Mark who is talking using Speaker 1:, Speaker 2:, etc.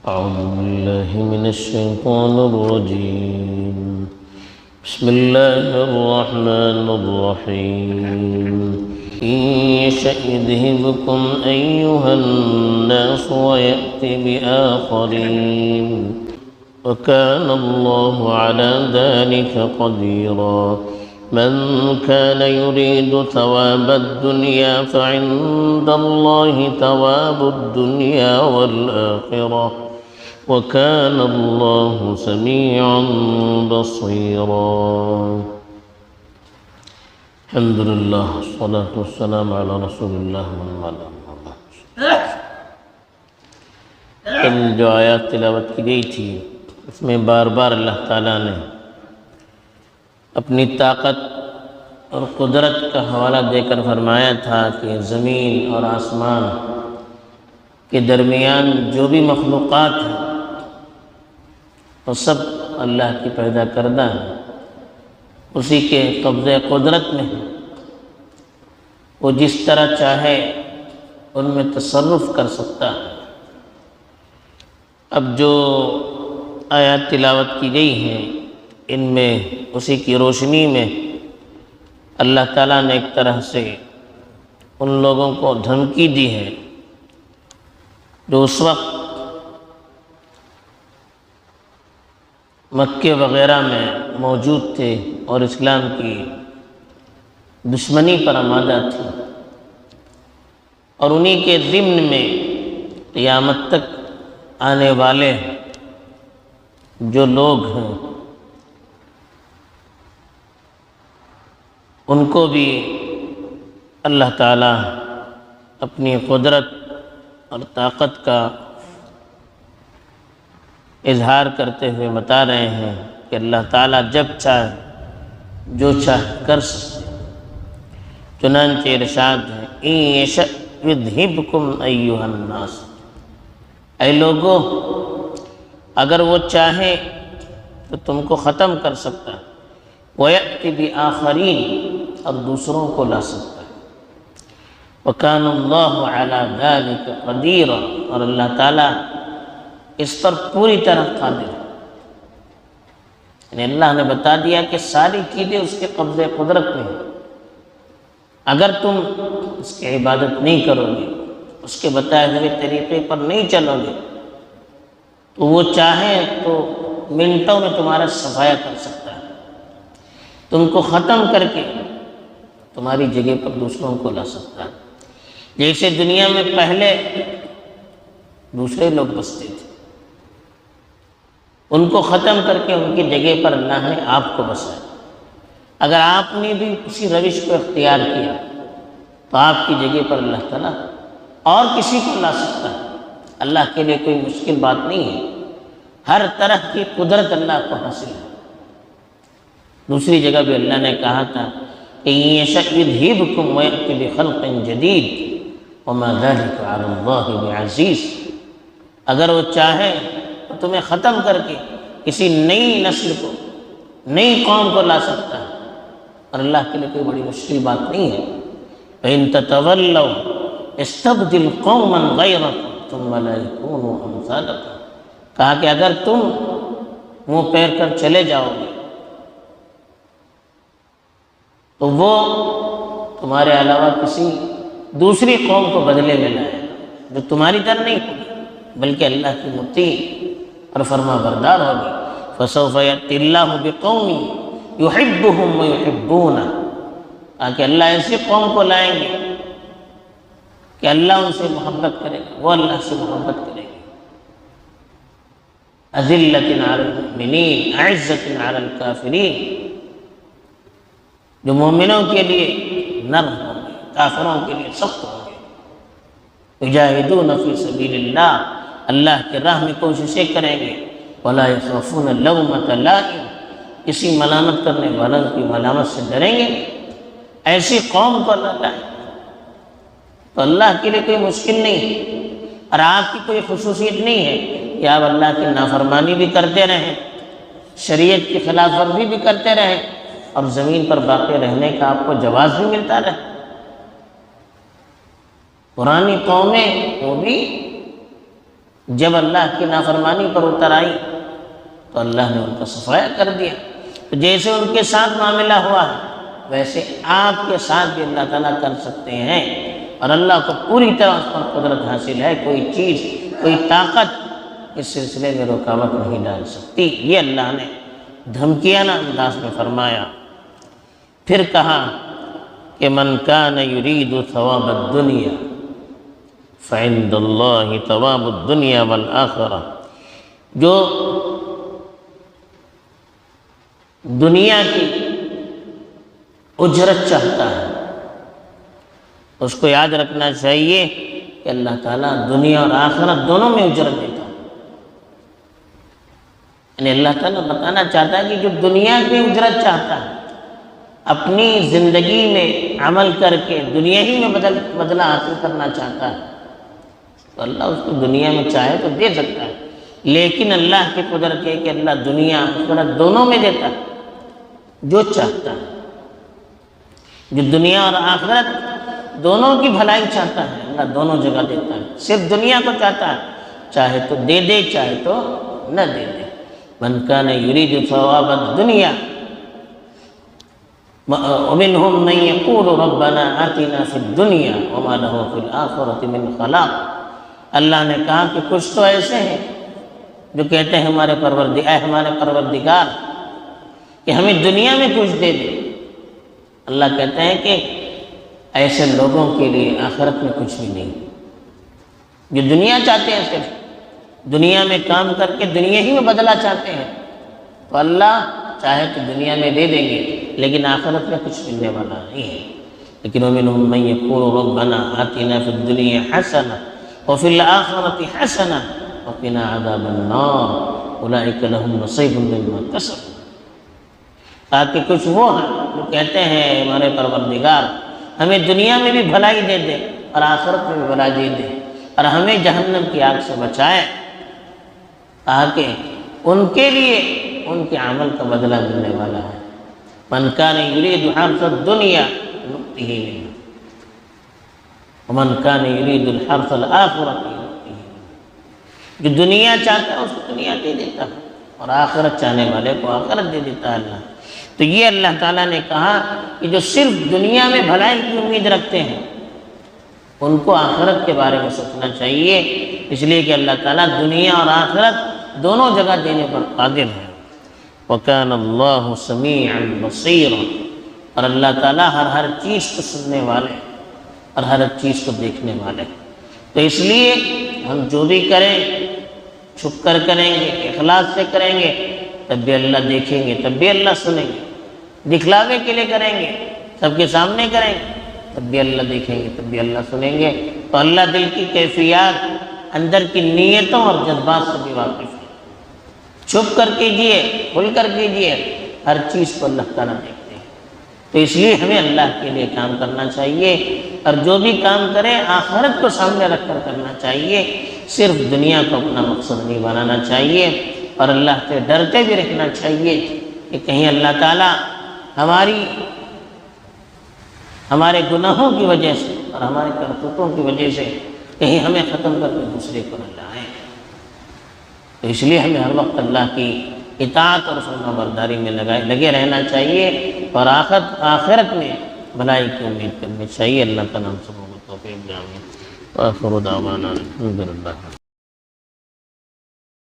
Speaker 1: أعوذ بالله من الشيطان الرجيم. بسم الله الرحمن الرحيم. إن يشأ يذهبكم أيها الناس ويأت بآخرين وكان الله على ذلك قديرا. من كان يريد ثواب الدنيا فعند الله ثواب الدنيا والآخرة وكان الله سميعا بصيرا. الحمد لله والصلاة والسلام على رسول الله محمد. کل جو آیات تلاوت کی گئی تھی اس میں بار بار اللہ تعالیٰ نے اپنی طاقت اور قدرت کا حوالہ دے کر فرمایا تھا کہ زمین اور آسمان کے درمیان جو بھی مخلوقات ہیں وہ سب اللہ کی پیدا کردہ ہیں، اسی کے قبضہ قدرت میں ہے، وہ جس طرح چاہے ان میں تصرف کر سکتا ہے۔ اب جو آیات تلاوت کی گئی ہیں ان میں اسی کی روشنی میں اللہ تعالیٰ نے ایک طرح سے ان لوگوں کو دھمکی دی ہے جو اس وقت مکے وغیرہ میں موجود تھے اور اسلام کی دشمنی پر آمادہ تھی، اور انہی کے ضمن میں قیامت تک آنے والے جو لوگ ہیں ان کو بھی اللہ تعالیٰ اپنی قدرت اور طاقت کا اظہار کرتے ہوئے بتا رہے ہیں کہ اللہ تعالیٰ جب چاہے جو چاہے کر سکتے۔ چنانچہ ارشاد ہے اِن یشأ یذہبکم ایھا الناس، اے لوگو اگر وہ چاہے تو تم کو ختم کر سکتا ہے، وَيَأْتِ بِآخَرِينَ اور دوسروں کو لا سکتا ہے، وَكَانَ اللَّهُ عَلَى ذَلِكَ قَدِيرًا اور اللہ تعالیٰ اس پر پوری طرح قادر ہے۔ یعنی اللہ نے بتا دیا کہ ساری چیزیں اس کے قبضے قدرت میں ہیں، اگر تم اس کی عبادت نہیں کرو گے، اس کے بتائے ہوئے طریقے پر نہیں چلو گے تو وہ چاہے تو منٹوں میں تمہارا صفایا کر سکتا ہے، تم کو ختم کر کے تمہاری جگہ پر دوسروں کو لا سکتا ہے۔ جیسے دنیا میں پہلے دوسرے لوگ بستے تھے، ان کو ختم کر کے ان کی جگہ پر اللہ نے آپ کو بسایا۔ اگر آپ نے بھی کسی روش کو اختیار کیا تو آپ کی جگہ پر اللہ تعالیٰ اور کسی کو لا سکتا ہے۔ اللہ کے لیے کوئی مشکل بات نہیں ہے، ہر طرح کی قدرت اللہ کو حاصل ہے۔ دوسری جگہ بھی اللہ نے کہا تھا کہ یشأ یذہبکم ویأت بخلق جدید وما ذلک علی اللہ بعزیز، اگر وہ چاہے تو تمہیں ختم کر کے کسی نئی نسل کو، نئی قوم کو لا سکتا ہے، اور اللہ کے لیے کوئی بڑی مشکل بات نہیں ہے۔ فإن تتولوا استبدل قوما غیرکم ثم لا یکونوا امثالکم، کہا کہ اگر تم منہ پھیر کر چلے جاؤ گے تو وہ تمہارے علاوہ کسی دوسری قوم کو بدلے میں لائے جو تمہاری طرح نہیں ہوگی بلکہ اللہ کی مطیع اور فرما بردار ہوگی۔ فسوف یأتی اللہ بقوم یحبہم ویحبونہ، کہ اللہ ایسی قوم کو لائیں گے کہ اللہ ان سے محبت کرے گا، وہ اللہ سے محبت کرے گا۔ اذلۃ علی المؤمنین اعزۃ علی الکافرین، جو مومنوں کے لیے نرم ہوں گے، کافروں کے لیے سخت ہوں گے۔ یجاہدون فی سبیل اللہ، اللہ کے راہ میں کوششیں کریں گے۔ ولا یخافون لومۃ لائم، کسی ملامت کرنے والوں کی ملامت سے ڈریں گے۔ ایسی قوم کو اللہ لائے تو اللہ کے لیے کوئی مشکل نہیں ہے، اور آپ کی کوئی خصوصیت نہیں ہے کہ آپ اللہ کی نافرمانی بھی کرتے رہیں، شریعت کی خلاف ورزی بھی کرتے رہیں، اور زمین پر باقی رہنے کا آپ کو جواز بھی ملتا رہے۔ پرانی قومیں وہ بھی جب اللہ کی نافرمانی پر اتر آئی تو اللہ نے ان کا صفایا کر دیا۔ تو جیسے ان کے ساتھ معاملہ ہوا ہے ویسے آپ کے ساتھ بھی اللہ تعالیٰ کر سکتے ہیں، اور اللہ کو پوری طرح اس پر قدرت حاصل ہے، کوئی چیز کوئی طاقت اس سلسلے میں رکاوٹ نہیں ڈال سکتی۔ یہ اللہ نے دھمکیانہ انداز میں فرمایا۔ پھر کہا کہ من کان یرید ثواب الدنیا فعند اللہ ثواب الدنیا والآخرہ، جو دنیا کی اجرت چاہتا ہے اس کو یاد رکھنا چاہیے کہ اللہ تعالیٰ دنیا اور آخرت دونوں میں اجرت دیتا ہے۔ یعنی اللہ تعالیٰ بتانا چاہتا ہے کہ جو دنیا کی اجرت چاہتا ہے، اپنی زندگی میں عمل کر کے دنیا ہی میں بدلہ حاصل کرنا چاہتا ہے تو اللہ اس کو دنیا میں چاہے تو دے سکتا ہے، لیکن اللہ کی قدرت ہے کہ اللہ دنیا آخرت دونوں میں دیتا ہے جو چاہتا ہے۔ جو دنیا اور آخرت دونوں کی بھلائی چاہتا ہے اللہ دونوں جگہ دیتا ہے، صرف دنیا کو چاہتا ہے، چاہے تو دے دے چاہے تو نہ دے دے۔ من کان یرید ثواب الدنیا ومنهم من یقول ربنا آتنا فی الدنیا وما له فی الآخرة من خلاق۔ اللہ نے کہا کہ کچھ تو ایسے ہیں جو کہتے ہیں ہمارے پروردگار کہ ہمیں دنیا میں کچھ دے دے۔ اللہ کہتے ہیں کہ ایسے لوگوں کے لیے آخرت میں کچھ بھی نہیں، جو دنیا چاہتے ہیں صرف دنیا میں کام کر کے دنیا ہی میں بدلہ چاہتے ہیں تو اللہ چاہے تو دنیا میں دے دیں گے لیکن آخرت میں کچھ ملنے والا نہیں ہے۔ لیکن وَمِنْهُمْ مَنْ يَقُولُ رَبَّنَا آتِنَا فِي الدُّنْيَا حَسَنَةً وَفِي الْآخِرَةِ حَسَنَةً وَقِنَا عَذَابَ النَّارِ أُولَئِكَ لَهُمْ نَصِيبٌ مِّمَّا كَسَبُوا۔ تاکہ کچھ وہ ہیں جو کہتے ہیں ہمارے پروردگار ہمیں دنیا میں بھی بھلائی دے دے اور آخرت میں بھی بھلائی دے دے اور ہمیں جہنم کی آگ سے بچائے، تاکہ ان کے لیے ان کے عمل کا بدلہ ملنے والا ہے۔ من کان یرید حرث الدنیا نؤتہ منہ ومن کان یرید الحرث الآخرۃ نؤتہ منہ۔ جو دنیا چاہتا ہے اس کو دنیا دے دیتا ہے اور آخرت چاہنے والے کو آخرت دے دیتا ہے اللہ۔ تو یہ اللہ تعالیٰ نے کہا کہ جو صرف دنیا میں بھلائی کی امید رکھتے ہیں ان کو آخرت کے بارے میں سوچنا چاہیے، اس لیے کہ اللہ تعالیٰ دنیا اور آخرت دونوں جگہ دینے پر قادر ہے۔ وَكَانَ اللَّهُ سَمِيعًا بَصِيرًا، اور اللہ تعالیٰ ہر چیز کو سننے والے اور ہر چیز کو دیکھنے والے۔ تو اس لیے ہم جو بھی کریں چھپ کر کریں گے، اخلاص سے کریں گے تب بھی اللہ دیکھیں گے، تب بھی اللہ سنیں گے۔ دکھلاوے کے لیے کریں گے، سب کے سامنے کریں گے تب بھی اللہ دیکھیں گے، تب بھی اللہ سنیں گے۔ تو اللہ دل کی کیفیات، اندر کی نیتوں اور جذبات سے بھی واقف ہے۔ چھپ کر کیجئے، کھل کر کیجئے، ہر چیز کو اللہ تعالیٰ دیکھتے ہیں۔ تو اس لیے ہمیں اللہ کے لیے کام کرنا چاہیے، اور جو بھی کام کریں آخرت کو سامنے رکھ کر کرنا چاہیے، صرف دنیا کو اپنا مقصد نہیں بنانا چاہیے، اور اللہ سے ڈرتے بھی رکھنا چاہیے کہ کہیں اللہ تعالیٰ ہمارے گناہوں کی وجہ سے اور ہمارے کرتوتوں کی وجہ سے کہیں ہمیں ختم کر کے دوسرے کو نہ لائیں۔ تو اس لیے ہمیں ہر وقت اللہ کی اطاعت اور فرما برداری میں لگے رہنا چاہیے، اور آخرت میں بھلائی کی امید کرنی چاہیے۔ اللہ کا نام سب کو توفیق دے، آمین۔ وآخر دعوانا الحمدللہ۔